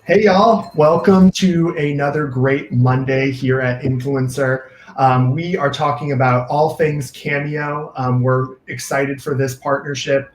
Hey y'all, welcome to another great Monday here at INFLCR. We are talking about all things Cameo. We're excited for this partnership.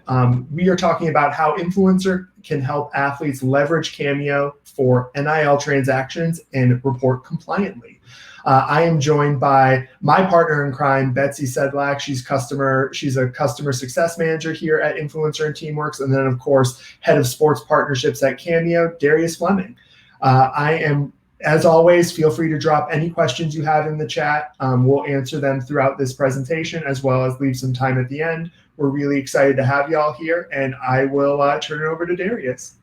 We are talking about how INFLCR can help athletes leverage Cameo for NIL transactions and report compliantly. I am joined by my partner in crime, Betsy Sedlak. She's a customer success manager here at INFLCR and Teamworks, and then of course, head of sports partnerships at Cameo, Darius Fleming. I am, as always, feel free to drop any questions you have in the chat. We'll answer them throughout this presentation, as well as leave some time at the end. We're really excited to have y'all here, and I will turn it over to Darius.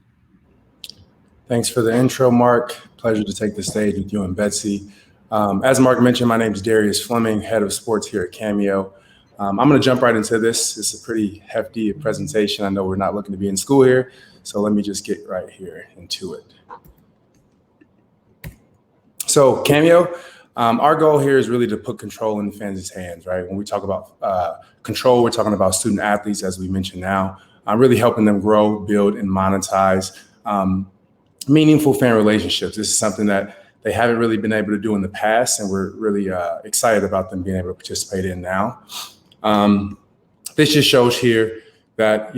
Thanks for the intro, Marc. Pleasure to take the stage with you and Betsy. As Marc mentioned, my name is Darius Fleming, head of sports here at Cameo. I'm going to jump right into this. It's a pretty hefty presentation. I know we're not looking to be in school here, so let me just get right here into it. So Cameo, our goal here is really to put control in the fans' hands, right? When we talk about control, we're talking about student athletes, as we mentioned now, really helping them grow, build, and monetize meaningful fan relationships. This is something that they haven't really been able to do in the past, and we're really excited about them being able to participate in now. This just shows here that,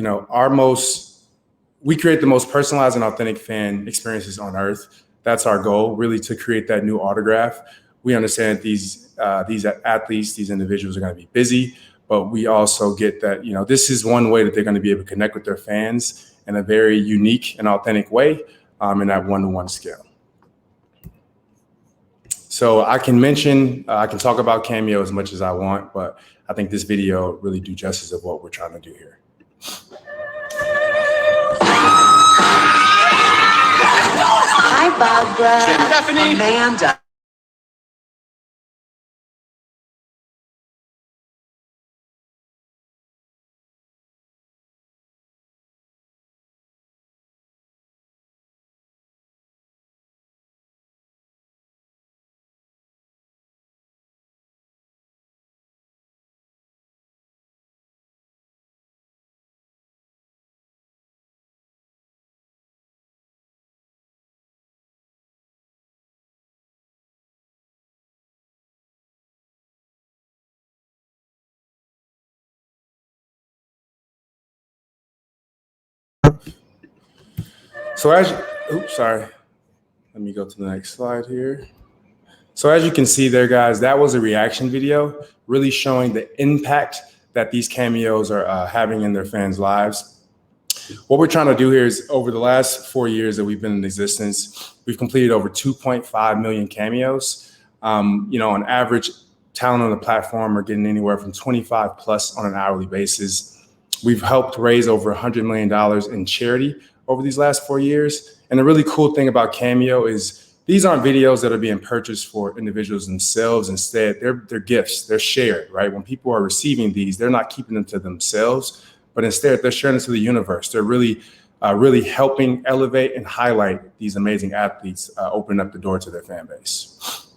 we create the most personalized and authentic fan experiences on earth. That's our goal, really, to create that new autograph. We understand that these athletes, these individuals are going to be busy, but we also get that, this is one way that they're going to be able to connect with their fans in a very unique and authentic way in that one-to-one scale. So I can talk about Cameo as much as I want, but I think this video really do justice of what we're trying to do here. Hi, Barbara. Stephanie. Amanda. So let me go to the next slide here. So as you can see there, guys, that was a reaction video really showing the impact that these cameos are having in their fans' lives. What we're trying to do here is, over the last 4 years that we've been in existence, we've completed over 2.5 million cameos. On average, talent on the platform are getting anywhere from 25 plus on an hourly basis. We've helped raise over $100 million in charity over these last 4 years. And the really cool thing about Cameo is these aren't videos that are being purchased for individuals themselves. Instead, they're gifts, they're shared, right? When people are receiving these, they're not keeping them to themselves, but instead they're sharing it to the universe. They're really helping elevate and highlight these amazing athletes, opening up the door to their fan base.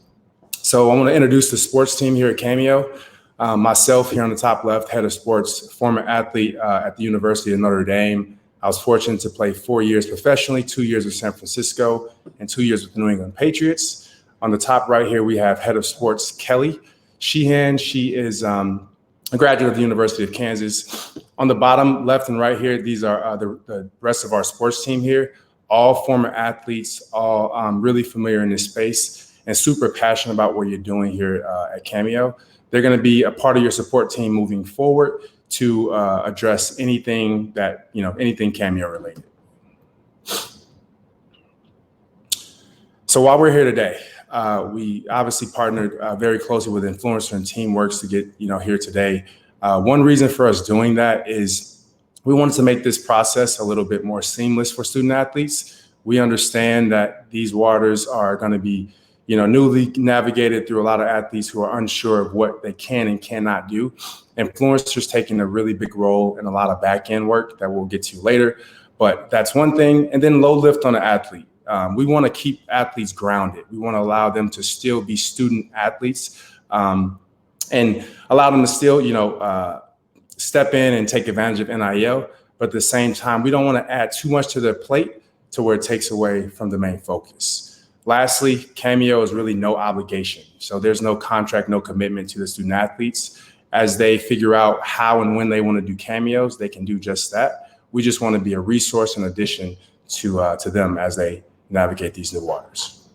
So I want to introduce the sports team here at Cameo. Myself here on the top left, head of sports, former athlete at the University of Notre Dame. I was fortunate to play 4 years professionally, 2 years with San Francisco, and 2 years with the New England Patriots. On the top right here, we have head of sports, Kelly Sheehan. She is a graduate of the University of Kansas. On the bottom left and right here, these are the rest of our sports team here, all former athletes, all really familiar in this space and super passionate about what you're doing here at Cameo. They're going to be a part of your support team moving forward to address anything anything Cameo related. So while we're here today, we obviously partnered very closely with INFLCR and Teamworks to get here today. One reason for us doing that is we wanted to make this process a little bit more seamless for student athletes. We understand that these waters are going to be newly navigated through a lot of athletes who are unsure of what they can and cannot do. Influencers taking a really big role in a lot of back-end work that we'll get to later, but that's one thing. And then low lift on an athlete. We want to keep athletes grounded. We want to allow them to still be student athletes and allow them to still, step in and take advantage of NIL. But at the same time, we don't want to add too much to their plate to where it takes away from the main focus. Lastly, Cameo is really no obligation. So there's no contract, no commitment to the student athletes. As they figure out how and when they want to do cameos, they can do just that. We just want to be a resource in addition to them as they navigate these new waters.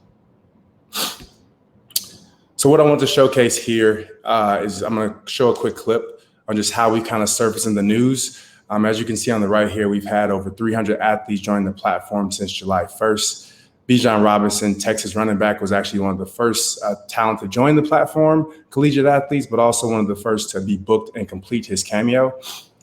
So what I want to showcase here is I'm going to show a quick clip on just how we kind of surface in the news. As you can see on the right here, we've had over 300 athletes join the platform since July 1st. Bijan Robinson, Texas running back, was actually one of the first talent to join the platform, collegiate athletes, but also one of the first to be booked and complete his cameo.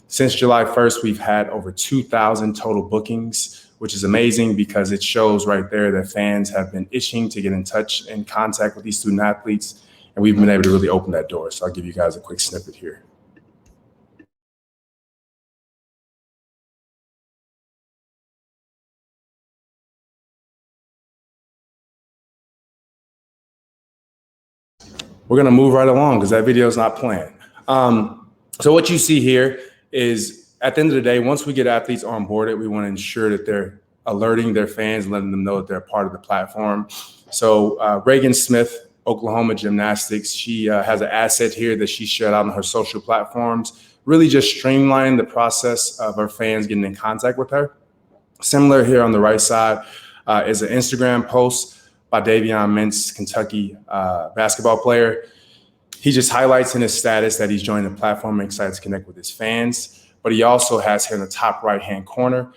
Since July 1st, we've had over 2,000 total bookings, which is amazing because it shows right there that fans have been itching to get in touch and contact with these student athletes, and we've been able to really open that door. So I'll give you guys a quick snippet here. We're going to move right along because that video is not planned. So what you see here is at the end of the day, once we get athletes onboarded, we want to ensure that they're alerting their fans, letting them know that they're part of the platform. So Reagan Smith, Oklahoma Gymnastics, she has an asset here that she shared out on her social platforms, really just streamlining the process of her fans getting in contact with her. Similar here on the right side is an Instagram post by Davion Mintz, Kentucky basketball player. He just highlights in his status that he's joined the platform and excited to connect with his fans. But he also has here in the top right-hand corner,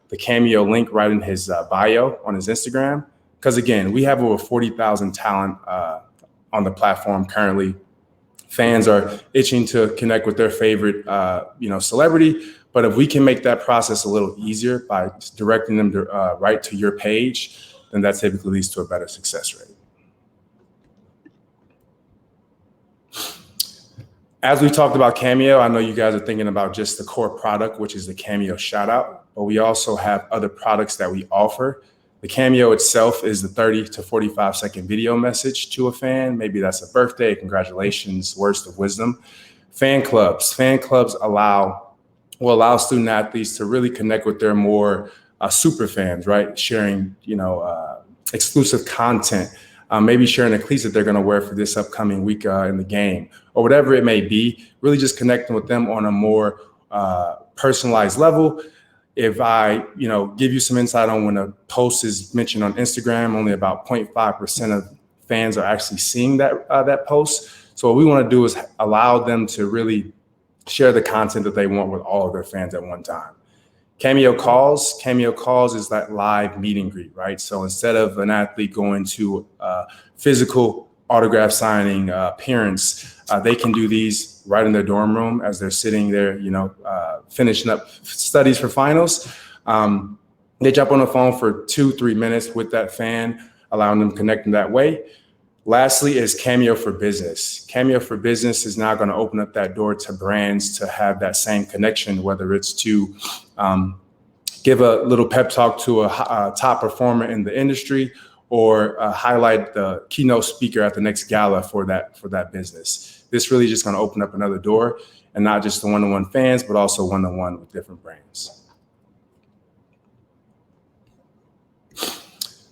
the Cameo link right in his bio on his Instagram. Because again, we have over 40,000 talent on the platform currently. Fans are itching to connect with their favorite celebrity. But if we can make that process a little easier by directing them to, right to your page, then that typically leads to a better success rate. As we talked about Cameo, I know you guys are thinking about just the core product, which is the Cameo shout out, but we also have other products that we offer. The Cameo itself is the 30 to 45-second video message to a fan. Maybe that's a birthday, congratulations, words of wisdom. Fan clubs will allow student athletes to really connect with their more super fans, right? Sharing, exclusive content, maybe sharing a cleats that they're going to wear for this upcoming week in the game, or whatever it may be. Really just connecting with them on a more personalized level. If I, give you some insight on when a post is mentioned on Instagram, only about 0.5% of fans are actually seeing that post. So what we want to do is allow them to really share the content that they want with all of their fans at one time. Cameo calls is that live meet and greet, right? So instead of an athlete going to a physical autograph signing appearance, they can do these right in their dorm room as they're sitting there, finishing up studies for finals. They jump on the phone for 2-3 minutes with that fan, allowing them to connect in that way. Lastly is Cameo for Business. Cameo for Business is now going to open up that door to brands to have that same connection, whether it's to give a little pep talk to a top performer in the industry, or highlight the keynote speaker at the next gala for that business. This really just going to open up another door, and not just the one-to-one fans, but also one-to-one with different brands.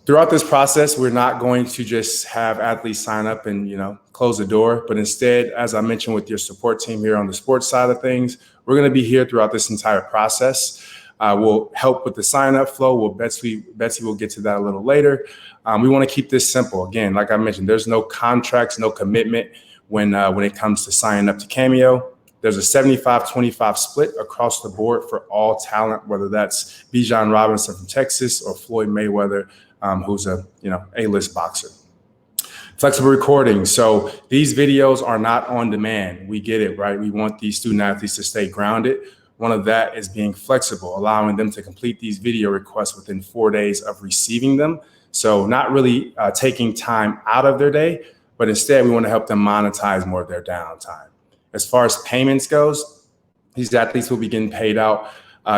Throughout this process, we're not going to just have athletes sign up and close the door, but instead, as I mentioned with your support team here on the sports side of things, we're going to be here throughout this entire process. We'll help with the sign-up flow. Betsy will get to that a little later. We want to keep this simple. Again, like I mentioned, there's no contracts, no commitment when it comes to signing up to Cameo. There's a 75-25 split across the board for all talent, whether that's Bijan Robinson from Texas or Floyd Mayweather, who's a A-list boxer. Flexible recording. So these videos are not on demand. We get it, right? We want these student athletes to stay grounded. One of that is being flexible, allowing them to complete these video requests within 4 days of receiving them. So not really taking time out of their day, but instead we want to help them monetize more of their downtime. As far as payments goes, these athletes will be getting paid out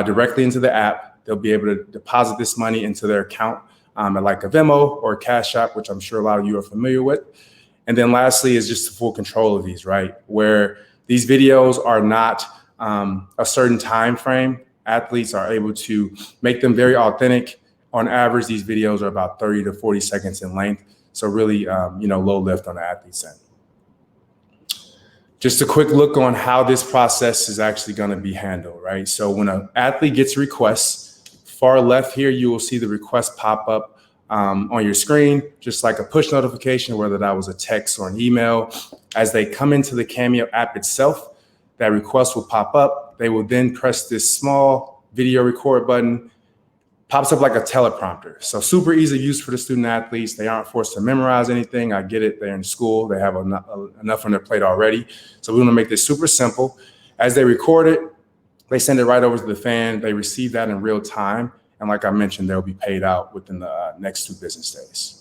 directly into the app. They'll be able to deposit this money into their account at like a Venmo or a Cash App, which I'm sure a lot of you are familiar with. And then lastly is just the full control of these, right? Where these videos are not a certain time frame. Athletes are able to make them very authentic On average, these videos are about 30 to 40 seconds in length. So really, low lift on the athlete's end. Just a quick look on how this process is actually going to be handled, right? So when an athlete gets a request, far left here, you will see the request pop up on your screen, just like a push notification, whether that was a text or an email. As they come into the Cameo app itself, that request will pop up. They will then press this small video record button, pops up like a teleprompter. So super easy use for the student athletes. They aren't forced to memorize anything. I get it. They're in school. They have enough on their plate already. So we want to make this super simple. As they record it, they send it right over to the fan. They receive that in real time. And like I mentioned, they'll be paid out within the next 2 business days.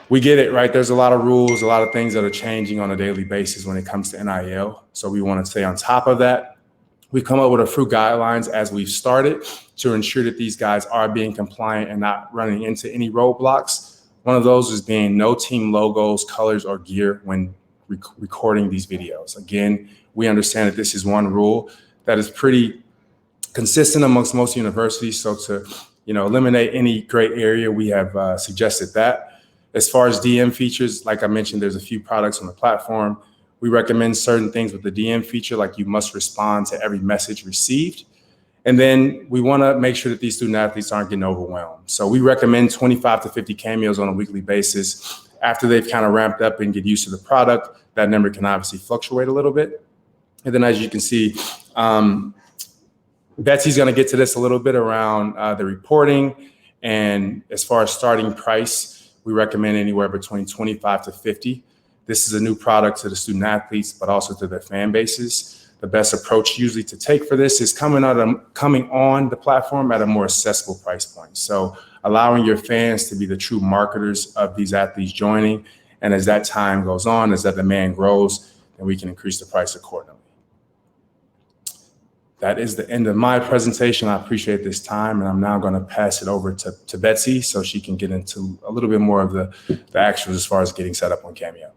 We get it, right? There's a lot of rules, a lot of things that are changing on a daily basis when it comes to NIL. So we want to stay on top of that. We come up with a few guidelines as we've started to ensure that these guys are being compliant and not running into any roadblocks. One of those is being no team logos, colors, or gear when recording these videos. Again, we understand that this is one rule that is pretty consistent amongst most universities. So to eliminate any gray area, we have suggested that. As far as DM features, like I mentioned, there's a few products on the platform. We recommend certain things with the DM feature, like you must respond to every message received. And then we want to make sure that these student athletes aren't getting overwhelmed. So we recommend 25 to 50 cameos on a weekly basis. After they've kind of ramped up and get used to the product, that number can obviously fluctuate a little bit. And then as you can see, Betsy's going to get to this a little bit around the reporting. And as far as starting price, we recommend anywhere between 25 to 50. This is a new product to the student athletes, but also to their fan bases. The best approach usually to take for this is coming on the platform at a more accessible price point. So allowing your fans to be the true marketers of these athletes joining. And as that time goes on, as that demand grows, then we can increase the price accordingly. That is the end of my presentation. I appreciate this time, and I'm now going to pass it over to Betsy so she can get into a little bit more of the actuals as far as getting set up on Cameo.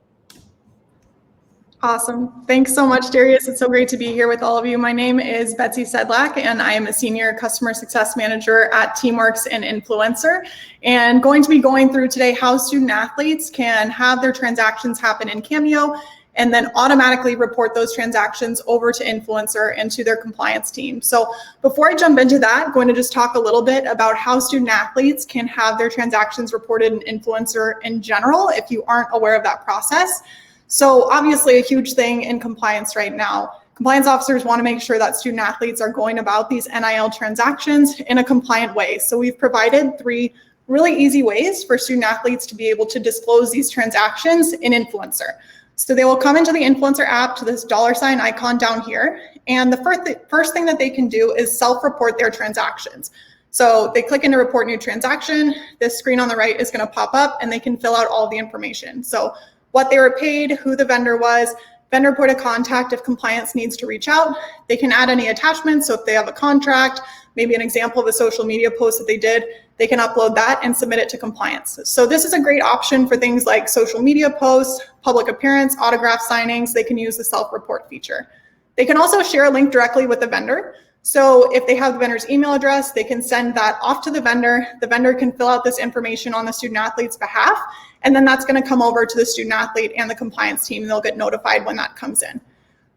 Awesome. Thanks so much, Darius. It's so great to be here with all of you. My name is Betsy Sedlak, and I am a Senior Customer Success Manager at Teamworks and Influencer, and going to be going through today how student athletes can have their transactions happen in Cameo and then automatically report those transactions over to Influencer and to their compliance team. So before I jump into that, I'm going to just talk a little bit about how student athletes can have their transactions reported in Influencer in general, if you aren't aware of that process. So obviously a huge thing in compliance right now. Compliance officers want to make sure that student athletes are going about these NIL transactions in a compliant way. So we've provided 3 really easy ways for student athletes to be able to disclose these transactions in Influencer. So they will come into the Influencer app to this $ icon down here. And the first thing that they can do is self-report their transactions. So they click into report new transaction. This screen on the right is going to pop up and they can fill out all the information. So what they were paid, who the vendor was, vendor point of contact if compliance needs to reach out. They can add any attachments. So if they have a contract, maybe an example of a social media post that they did, they can upload that and submit it to compliance. So this is a great option for things like social media posts, public appearance, autograph signings. They can use the self-report feature. They can also share a link directly with the vendor. So if they have the vendor's email address, they can send that off to the vendor. The vendor can fill out this information on the student athlete's behalf, and then that's going to come over to the student athlete and the compliance team, and they'll get notified when that comes in.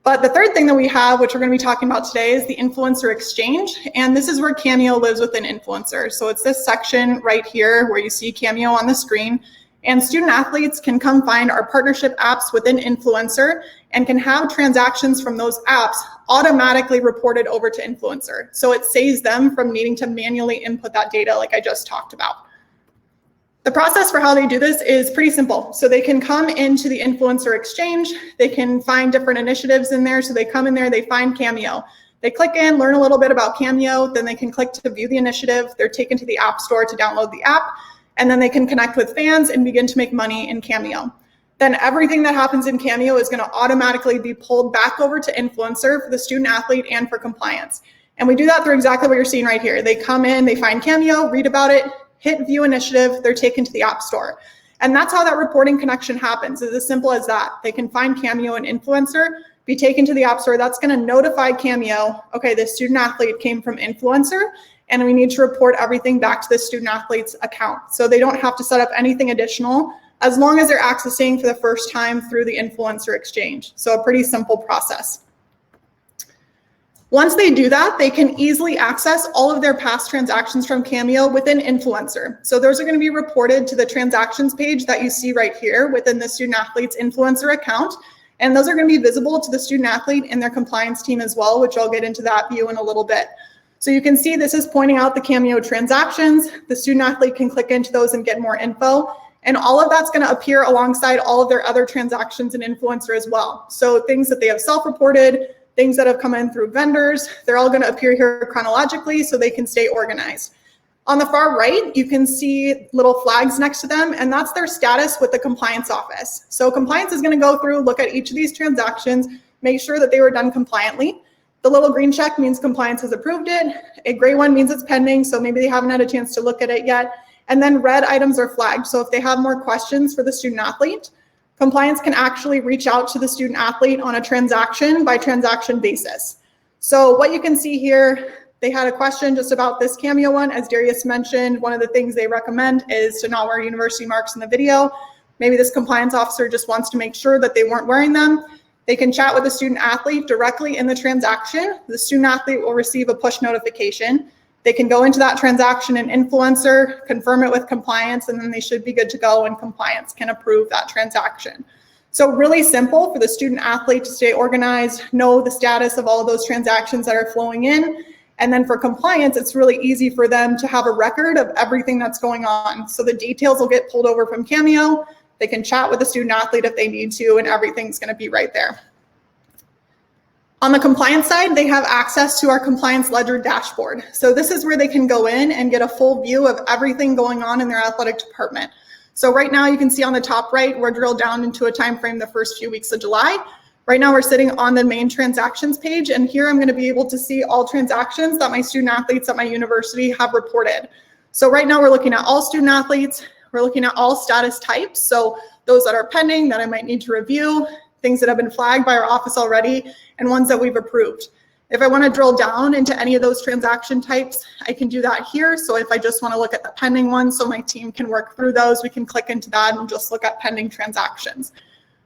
But the third thing that we have, which we're going to be talking about today, is the Influencer Exchange, and this is where Cameo lives within Influencer. So it's this section right here where you see Cameo on the screen, and student athletes can come find our partnership apps within Influencer and can have transactions from those apps automatically reported over to Influencer. So it saves them from needing to manually input that data like I just talked about. The process for how they do this is pretty simple. So they can come into the Influencer Exchange. They can find different initiatives in there. So they come in there, they find Cameo. They click in, learn a little bit about Cameo, then they can click to view the initiative. They're taken to the App Store to download the app, and then they can connect with fans and begin to make money in Cameo. Then everything that happens in Cameo is going to automatically be pulled back over to Influencer for the student athlete and for compliance. And we do that through exactly what you're seeing right here. They come in, they find Cameo, read about it, hit view initiative, they're taken to the App Store. And that's how that reporting connection happens. It's as simple as that. They can find Cameo and Influencer, be be taken to the App Store. That's going to notify Cameo, okay, this student athlete came from Influencer, and we need to report everything back to the student athlete's account. So they don't have to set up anything additional as long as they're accessing for the first time through the Influencer exchange. So a pretty simple process. Once they do that, they can easily access all of their past transactions from Cameo within Influencer. So those are going to be reported to the transactions page that you see right here within the student athlete's Influencer account. And those are going to be visible to the student athlete and their compliance team as well, which I'll get into that view in a little bit. So you can see this is pointing out the Cameo transactions. The student athlete can click into those and get more info. And all of that's going to appear alongside all of their other transactions in Influencer as well. So things that they have self-reported, things that have come in through vendors, they're all going to appear here chronologically so they can stay organized. On the far right, you can see little flags next to them, and that's their status with the compliance office. So compliance is going to go through, look at each of these transactions, make sure that they were done compliantly. The little green check means compliance has approved it. A gray one means it's pending, so maybe they haven't had a chance to look at it yet. And then red items are flagged. So if they have more questions for the student athlete, compliance can actually reach out to the student athlete on a transaction by transaction basis. So what you can see here, they had a question just about this Cameo one. As Darius mentioned, one of the things they recommend is to not wear university marks in the video. Maybe this compliance officer just wants to make sure that they weren't wearing them. They can chat with the student athlete directly in the transaction. The student athlete will receive a push notification. They can go into that transaction in Influencer, confirm it with compliance, and then they should be good to go, and compliance can approve that transaction. So really simple for the student athlete to stay organized, know the status of all of those transactions that are flowing in. And then for compliance, it's really easy for them to have a record of everything that's going on. So the details will get pulled over from Cameo. They can chat with the student athlete if they need to, and everything's going to be right there. On the compliance side, they have access to our compliance ledger dashboard. So this is where they can go in and get a full view of everything going on in their athletic department. So right now you can see on the top right, we're drilled down into a time frame the first few weeks of July. Right now we're sitting on the main transactions page, and here I'm going to be able to see all transactions that my student athletes at my university have reported. So right now we're looking at all student athletes. We're looking at all status types. So those that are pending that I might need to review, things that have been flagged by our office already, and ones that we've approved. If I want to drill down into any of those transaction types, I can do that here. So if I just want to look at the pending ones so my team can work through those, we can click into that and just look at pending transactions.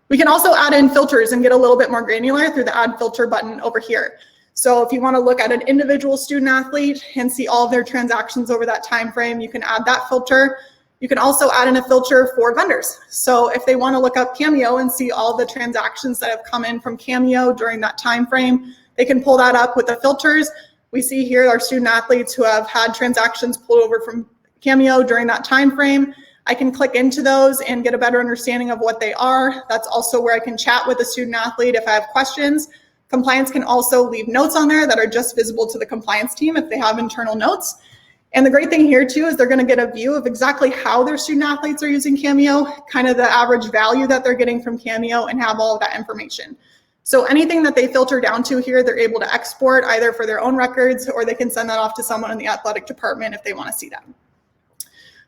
We can also add in filters and get a little bit more granular through the add filter button over here. So if you want to look at an individual student athlete and see all of their transactions over that time frame, you can add that filter. You can also add in a filter for vendors. So if they want to look up Cameo and see all the transactions that have come in from Cameo during that time frame, they can pull that up with the filters. We see here our student athletes who have had transactions pulled over from Cameo during that time frame. I can click into those and get a better understanding of what they are. That's also where I can chat with the student athlete if I have questions. Compliance can also leave notes on there that are just visible to the compliance team if they have internal notes. And the great thing here too is they're going to get a view of exactly how their student athletes are using Cameo, kind of the average value that they're getting from Cameo, and have all of that information. So anything that they filter down to here, they're able to export either for their own records, or they can send that off to someone in the athletic department if they want to see that.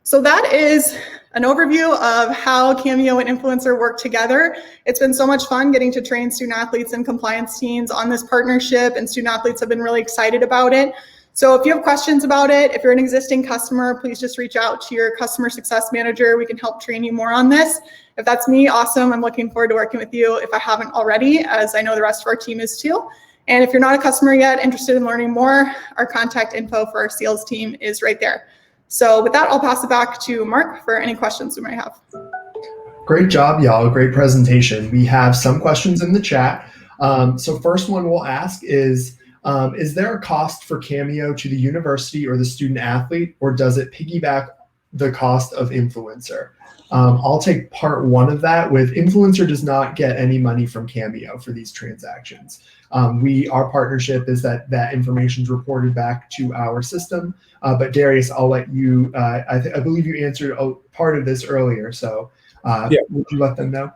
So that is an overview of how Cameo and Influencer work together. It's been so much fun getting to train student athletes and compliance teams on this partnership, and student athletes have been really excited about it. So if you have questions about it, if you're an existing customer, please just reach out to your customer success manager. We can help train you more on this. If that's me, awesome. I'm looking forward to working with you if I haven't already, as I know the rest of our team is too. And if you're not a customer yet, interested in learning more, our contact info for our sales team is right there. So with that, I'll pass it back to Marc for any questions we might have. Great job, y'all. Great presentation. We have some questions in the chat. So first one we'll ask is there a cost for Cameo to the university or the student athlete, or does it piggyback the cost of Influencer? I'll take part one of that. With Influencer does not get any money from Cameo for these transactions. Our partnership is that information is reported back to our system. But Darius, I'll let you, I believe you answered part of this earlier. So yeah. Would you let them know?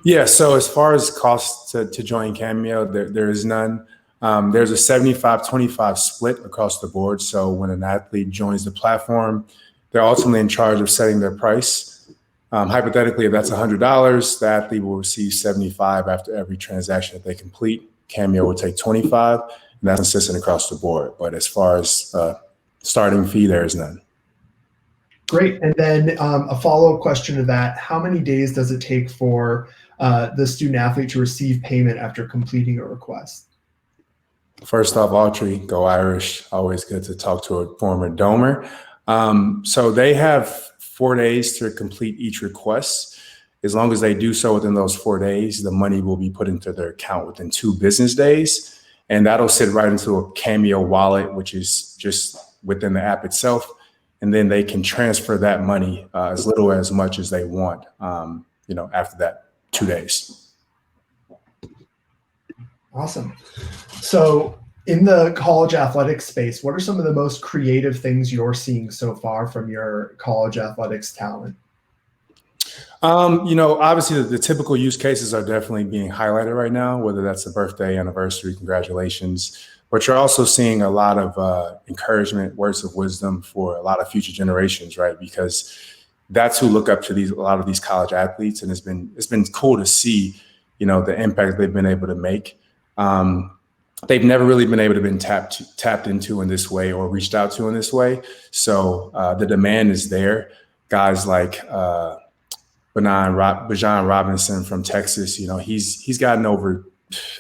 Yeah, so as far as costs to join Cameo, there is none. There's a 75-25 split across the board. So when an athlete joins the platform, they're ultimately in charge of setting their price. Hypothetically, if that's $100, the athlete will receive $75 after every transaction that they complete. Cameo will take $25, and that's consistent across the board. But as far as starting fee, there is none. Great. And then a follow-up question to that, how many days does it take for the student athlete to receive payment after completing a request? First off, Autry, go Irish. Always good to talk to a former domer. So they have 4 days to complete each request. As long as they do so within those 4 days, the money will be put into their account within 2 business days. And that'll sit right into a Cameo wallet, which is just within the app itself. And then they can transfer that money as little or as much as they want, after that 2 days. Awesome. So in the college athletics space, what are some of the most creative things you're seeing so far from your college athletics talent? Obviously the typical use cases are definitely being highlighted right now, whether that's a birthday, anniversary, congratulations. But you're also seeing a lot of encouragement, words of wisdom for a lot of future generations, right? Because that's who look up to a lot of these college athletes, and it's been cool to see, the impact they've been able to make. They've never really been able to been tapped into in this way or reached out to in this way. So the demand is there. Guys like Bijan Robinson from Texas, he's gotten over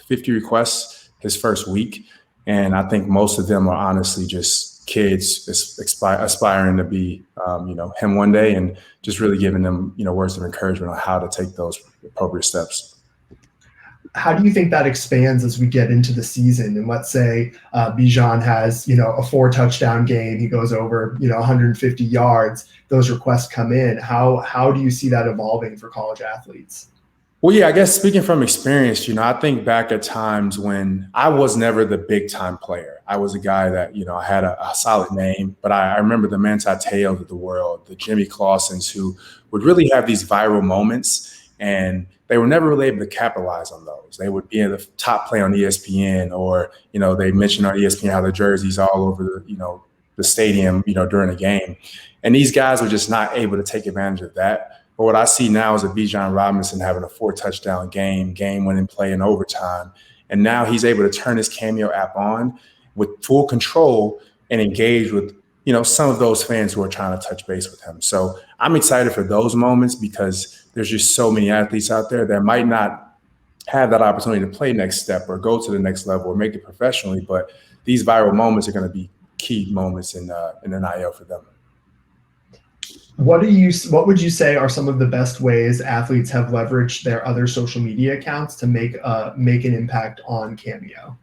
50 requests his first week. And I think most of them are honestly just kids aspiring to be, him one day, and just really giving them, words of encouragement on how to take those appropriate steps. How do you think that expands as we get into the season? And let's say Bijan has, a 4-touchdown game. He goes over, 150 yards. Those requests come in. How do you see that evolving for college athletes? Well, yeah, I guess speaking from experience, I think back at times when I was never the big time player. I was a guy that, I had a solid name, but I remember the Manti Te'os of the world, the Jimmy Clausens, who would really have these viral moments, and they were never really able to capitalize on those. They would be in the top play on ESPN, or, they mentioned on ESPN how the jerseys all over the stadium, during a game. And these guys were just not able to take advantage of that. But what I see now is a Bijan Robinson having a 4-touchdown game-winning play in overtime. And now he's able to turn his Cameo app on with full control and engage with, some of those fans who are trying to touch base with him. So I'm excited for those moments because there's just so many athletes out there that might not have that opportunity to play next step or go to the next level or make it professionally. But these viral moments are going to be key moments in NIL for them. What would you say are some of the best ways athletes have leveraged their other social media accounts to make an impact on Cameo?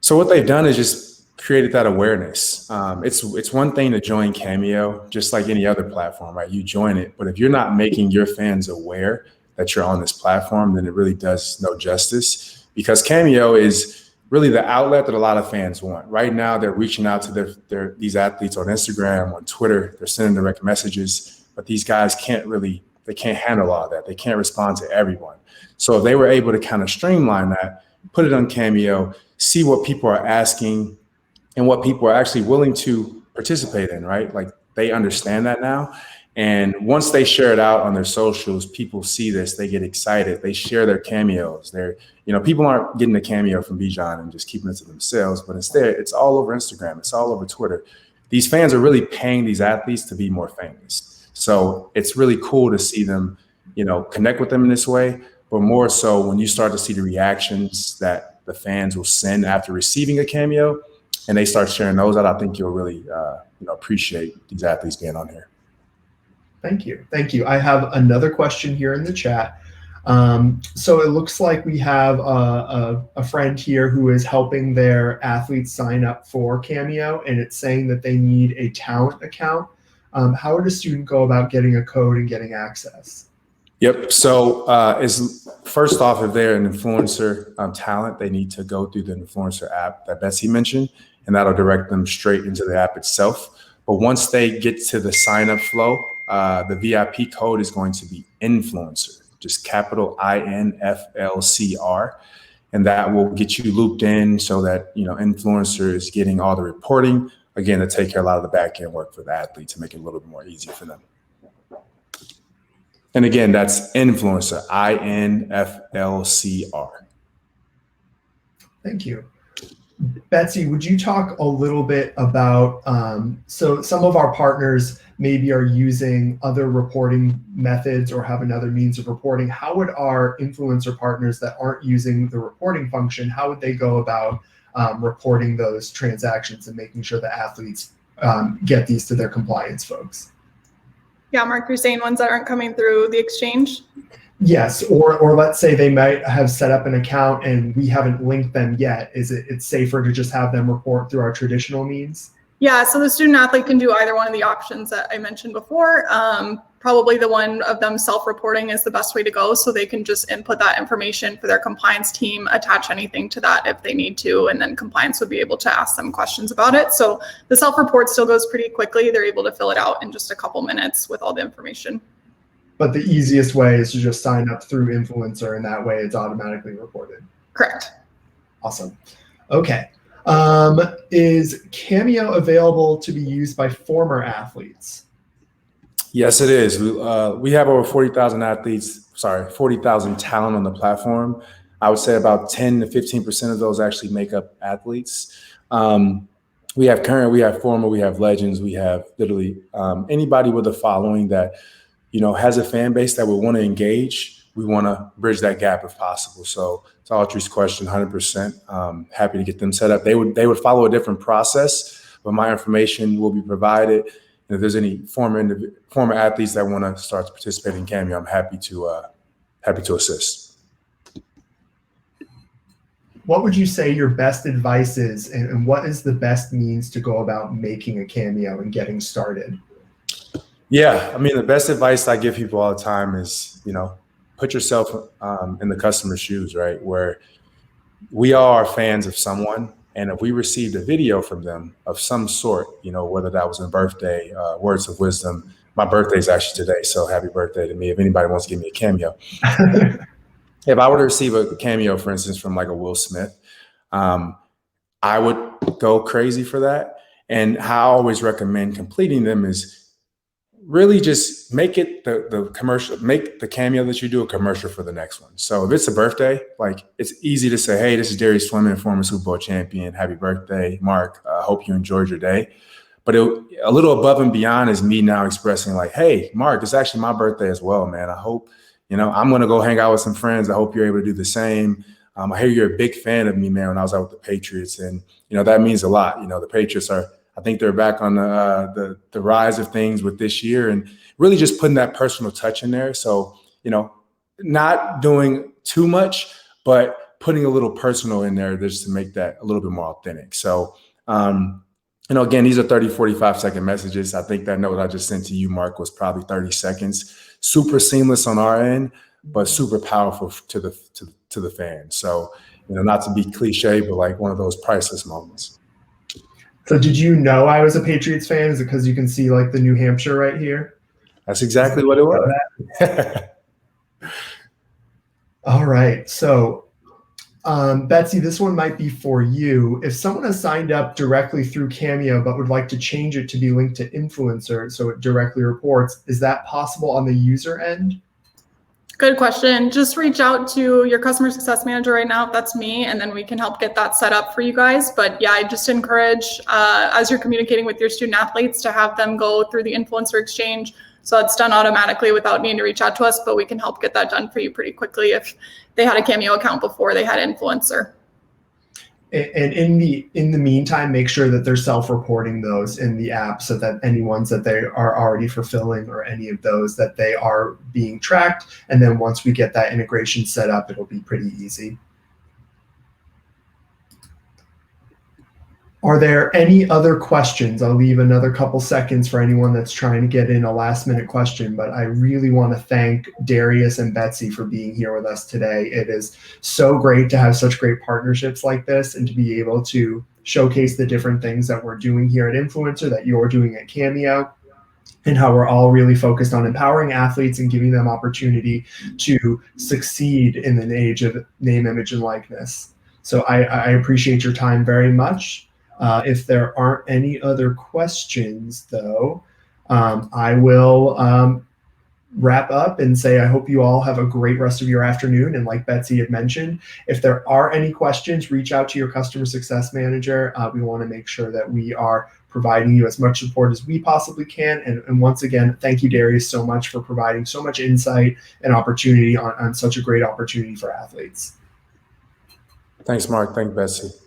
So what they've done is just created that awareness. It's one thing to join Cameo, just like any other platform, right? You join it, but if you're not making your fans aware that you're on this platform, then it really does no justice, because Cameo is really the outlet that a lot of fans want. Right now, they're reaching out to these athletes on Instagram, on Twitter. They're sending direct messages, but these guys can't handle all that. They can't respond to everyone. So if they were able to kind of streamline that, put it on Cameo, see what people are asking and what people are actually willing to participate in, right? Like, they understand that now. And once they share it out on their socials, people see this, they get excited, they share their cameos. People aren't getting a cameo from Bijan and just keeping it to themselves, but instead it's all over Instagram, it's all over Twitter. These fans are really paying these athletes to be more famous. So it's really cool to see them, connect with them in this way, but more so when you start to see the reactions that the fans will send after receiving a cameo and they start sharing those out, I think you'll really appreciate these athletes being on here. Thank you. I have another question here in the chat. So it looks like we have a friend here who is helping their athletes sign up for Cameo, and it's saying that they need a talent account. How would a student go about getting a code and getting access? Yep. So first off, if they're an influencer talent, they need to go through the influencer app that Betsy mentioned, and that'll direct them straight into the app itself. But once they get to the sign up flow, the VIP code is going to be influencer, just capital INFLCR. And that will get you looped in so that, influencer is getting all the reporting, again, to take care of a lot of the back end work for the athlete to make it a little bit more easy for them. And again, that's influencer, INFLCR. Thank you. Betsy, would you talk a little bit about, so some of our partners maybe are using other reporting methods or have another means of reporting. How would our influencer partners that aren't using the reporting function, how would they go about reporting those transactions and making sure the athletes get these to their compliance folks? Yeah, Marc, you're saying ones that aren't coming through the exchange? Yes, or let's say they might have set up an account and we haven't linked them yet. It's safer to just have them report through our traditional means? Yeah, so the student athlete can do either one of the options that I mentioned before. Probably the one of them self-reporting is the best way to go, so they can just input that information for their compliance team, attach anything to that if they need to, and then compliance would be able to ask them questions about it. So the self-report still goes pretty quickly. They're able to fill it out in just a couple minutes with all the information. But the easiest way is to just sign up through Influencer, and that way it's automatically reported. Correct. Awesome. Okay. Is Cameo available to be used by former athletes? Yes, it is. We have over 40,000 40,000 talent on the platform. I would say about 10 to 15% of those actually make up athletes. We have current, we have former, we have legends, we have literally anybody with a following that, has a fan base that would want to engage. We want to bridge that gap if possible. So to Audrey's question, 100% happy to get them set up. They would follow a different process, but my information will be provided. And if there's any former athletes that want to start to participate in Cameo, I'm happy to assist. What would you say your best advice is, and what is the best means to go about making a Cameo and getting started? Yeah, I mean, the best advice I give people all the time is, put yourself in the customer's shoes, right? Where we are fans of someone, and if we received a video from them of some sort, whether that was a birthday, words of wisdom. My birthday is actually today, so happy birthday to me. If anybody wants to give me a cameo. If I were to receive a cameo, for instance, from like a Will Smith, I would go crazy for that. And how I always recommend completing them is really just make it the commercial, make the cameo that you do a commercial for the next one. So if it's a birthday, like it's easy to say, hey, this is Darius Fleming, former Super Bowl champion. Happy birthday, Marc. Hope you enjoyed your day. But a little above and beyond is me now expressing like, hey, Marc, it's actually my birthday as well, man. I hope, I'm going to go hang out with some friends. I hope you're able to do the same. I hear you're a big fan of me, man, when I was out with the Patriots. And, that means a lot. The Patriots I think they're back on the rise of things with this year, and really just putting that personal touch in there. So, not doing too much, but putting a little personal in there just to make that a little bit more authentic. So, again, these are 30, 45-second messages. I think that note I just sent to you, Marc, was probably 30 seconds. Super seamless on our end, but super powerful to the fans. So, not to be cliche, but like one of those priceless moments. So did you know I was a Patriots fan? Is it because you can see like the New Hampshire right here? That's exactly what it was. All right. So Betsy, this one might be for you. If someone has signed up directly through Cameo but would like to change it to be linked to Influencer so it directly reports, is that possible on the user end? Good question. Just reach out to your customer success manager right now, if that's me, and then we can help get that set up for you guys. But yeah, I just encourage, as you're communicating with your student athletes, to have them go through the influencer exchange. So it's done automatically without needing to reach out to us, but we can help get that done for you pretty quickly if they had a Cameo account before they had influencer. And in the meantime, make sure that they're self-reporting those in the app so that any ones that they are already fulfilling or any of those that they are being tracked. And then once we get that integration set up, it'll be pretty easy. Are there any other questions? I'll leave another couple seconds for anyone that's trying to get in a last minute question, but I really want to thank Darius and Betsy for being here with us today. It is so great to have such great partnerships like this and to be able to showcase the different things that we're doing here at Influencer, that you're doing at Cameo, and how we're all really focused on empowering athletes and giving them opportunity to succeed in the age of name, image, and likeness. So I appreciate your time very much. If there aren't any other questions, though, I will wrap up and say, I hope you all have a great rest of your afternoon. And like Betsy had mentioned, if there are any questions, reach out to your customer success manager. We want to make sure that we are providing you as much support as we possibly can. And once again, thank you, Darius, so much for providing so much insight and opportunity on such a great opportunity for athletes. Thanks, Marc. Thanks, Betsy.